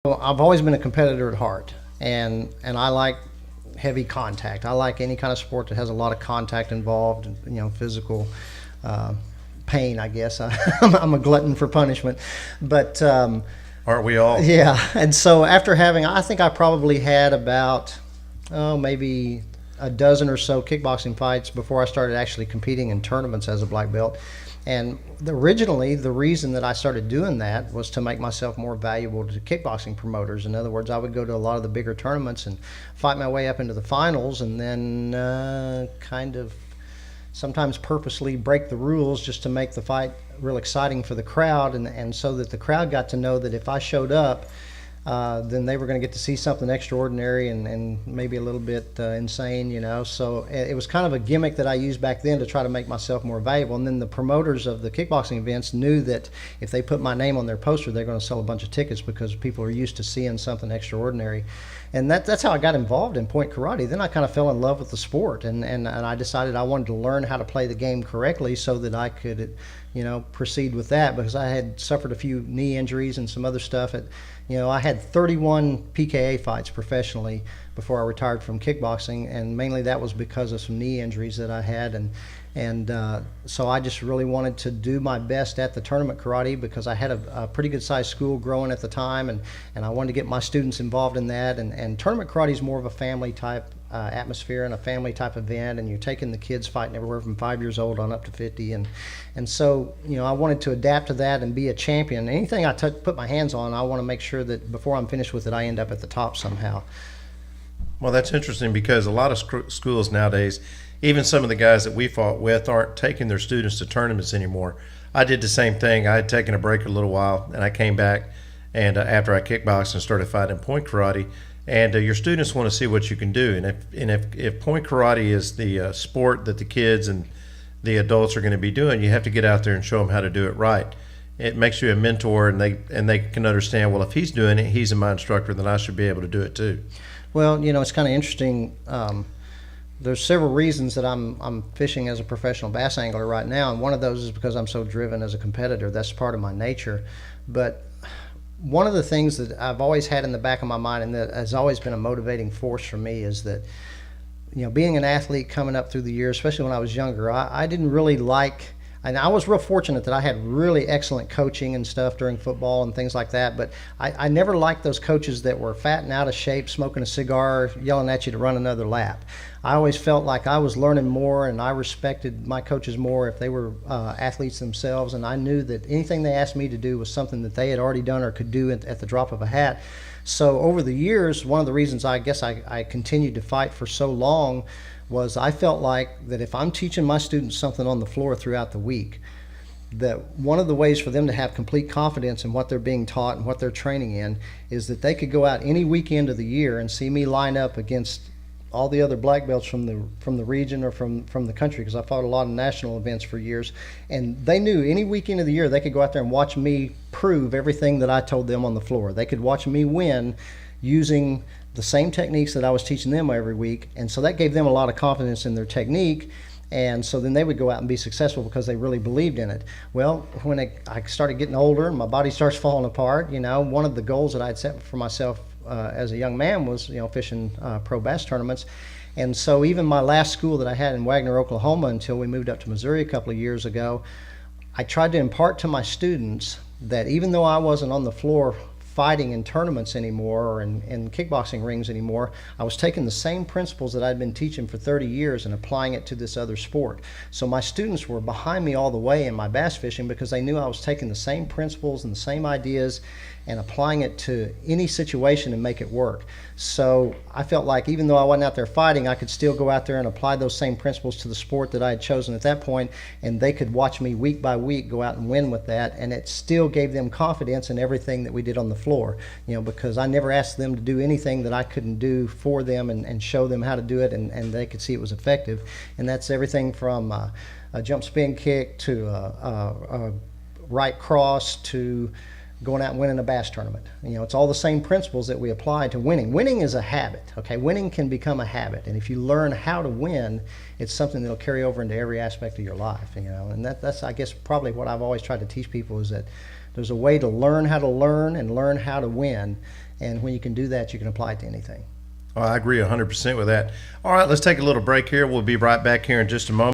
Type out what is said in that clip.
Well, I've always been a competitor at heart, and I like heavy contact. I like any kind of sport that has a lot of contact involved, physical uh, pain, I guess. I'm a glutton for punishment. But Aren't we all? yeah, and so after having, I think I probably had about, maybe a dozen or so kickboxing fights before I started actually competing in tournaments as a black belt. And originally, the reason that I started doing that was to make myself more valuable to kickboxing promoters. In other words, I would go to a lot of the bigger tournaments and fight my way up into the finals, and then kind of sometimes purposely break the rules just to make the fight real exciting for the crowd, and so that the crowd got to know that if I showed up, then they were going to get to see something extraordinary and maybe a little bit insane. So it was kind of a gimmick that I used back then to try to make myself more valuable. And then the promoters of the kickboxing events knew that if they put my name on their poster, they're going to sell a bunch of tickets because people are used to seeing something extraordinary. And that's how I got involved in point karate. Then I kind of fell in love with the sport, and I decided I wanted to learn how to play the game correctly so that I could, proceed with that, because I had suffered a few knee injuries and some other stuff. I had 31 PKA fights professionally before I retired from kickboxing, and mainly that was because of some knee injuries that I had, and so I just really wanted to do my best at the tournament karate because I had a pretty good sized school growing at the time, and I wanted to get my students involved in that. And tournament karate is more of a family type atmosphere and a family type event, and you're taking the kids fighting everywhere from 5 years old on up to 50, and so I wanted to adapt to that and be a champion. Anything I put my hands on, I want to make sure that before I'm finished with it, I end up at the top somehow. Well, that's interesting because a lot of schools nowadays, even some of the guys that we fought with, aren't taking their students to tournaments anymore. I did the same thing. I had taken a break a little while, and I came back, and after I kickboxed and started fighting point karate, and your students want to see what you can do. And if point karate is the sport that the kids and the adults are going to be doing, you have to get out there and show them how to do it right. It makes you a mentor, and they can understand, well, if he's doing it, he's my instructor, then I should be able to do it too. Well, it's kind of interesting. There's several reasons that I'm fishing as a professional bass angler right now, and one of those is because I'm so driven as a competitor. That's part of my nature. But one of the things that I've always had in the back of my mind, and that has always been a motivating force for me, is that being an athlete coming up through the years, especially when I was younger, I didn't really like. And I was real fortunate that I had really excellent coaching and stuff during football and things like that, but I never liked those coaches that were fat and out of shape, smoking a cigar, yelling at you to run another lap. I always felt like I was learning more, and I respected my coaches more if they were athletes themselves, and I knew that anything they asked me to do was something that they had already done or could do at the drop of a hat. So over the years, one of the reasons I guess I continued to fight for so long was I felt like that if I'm teaching my students something on the floor throughout the week, that one of the ways for them to have complete confidence in what they're being taught and what they're training in is that they could go out any weekend of the year and see me line up against all the other black belts from the region or from the country, because I fought a lot of national events for years, and they knew any weekend of the year they could go out there and watch me prove everything that I told them on the floor. They could watch me win using the same techniques that I was teaching them every week, and so that gave them a lot of confidence in their technique, and so then they would go out and be successful because they really believed in it. Well, when I started getting older and my body starts falling apart, one of the goals that I'd set for myself as a young man was fishing pro bass tournaments. And so even my last school that I had in Wagner, Oklahoma, until we moved up to Missouri a couple of years ago, I tried to impart to my students that even though I wasn't on the floor fighting in tournaments anymore or in kickboxing rings anymore, I was taking the same principles that I'd been teaching for 30 years and applying it to this other sport. So my students were behind me all the way in my bass fishing because they knew I was taking the same principles and the same ideas and applying it to any situation and make it work. So I felt like even though I wasn't out there fighting, I could still go out there and apply those same principles to the sport that I had chosen at that point, and they could watch me week by week go out and win with that, and it still gave them confidence in everything that we did on the floor, because I never asked them to do anything that I couldn't do for them and show them how to do it, and they could see it was effective. And that's everything from a jump spin kick to a right cross to going out and winning a bass tournament. It's all the same principles that we apply to winning. Winning is a habit, okay? Winning can become a habit, and if you learn how to win, it's something that'll carry over into every aspect of your life, and that's, I guess, probably what I've always tried to teach people, is that there's a way to learn how to learn and learn how to win, And when you can do that, you can apply it to anything. Oh, I agree 100% with that. All right, let's take a little break here. We'll be right back here in just a moment.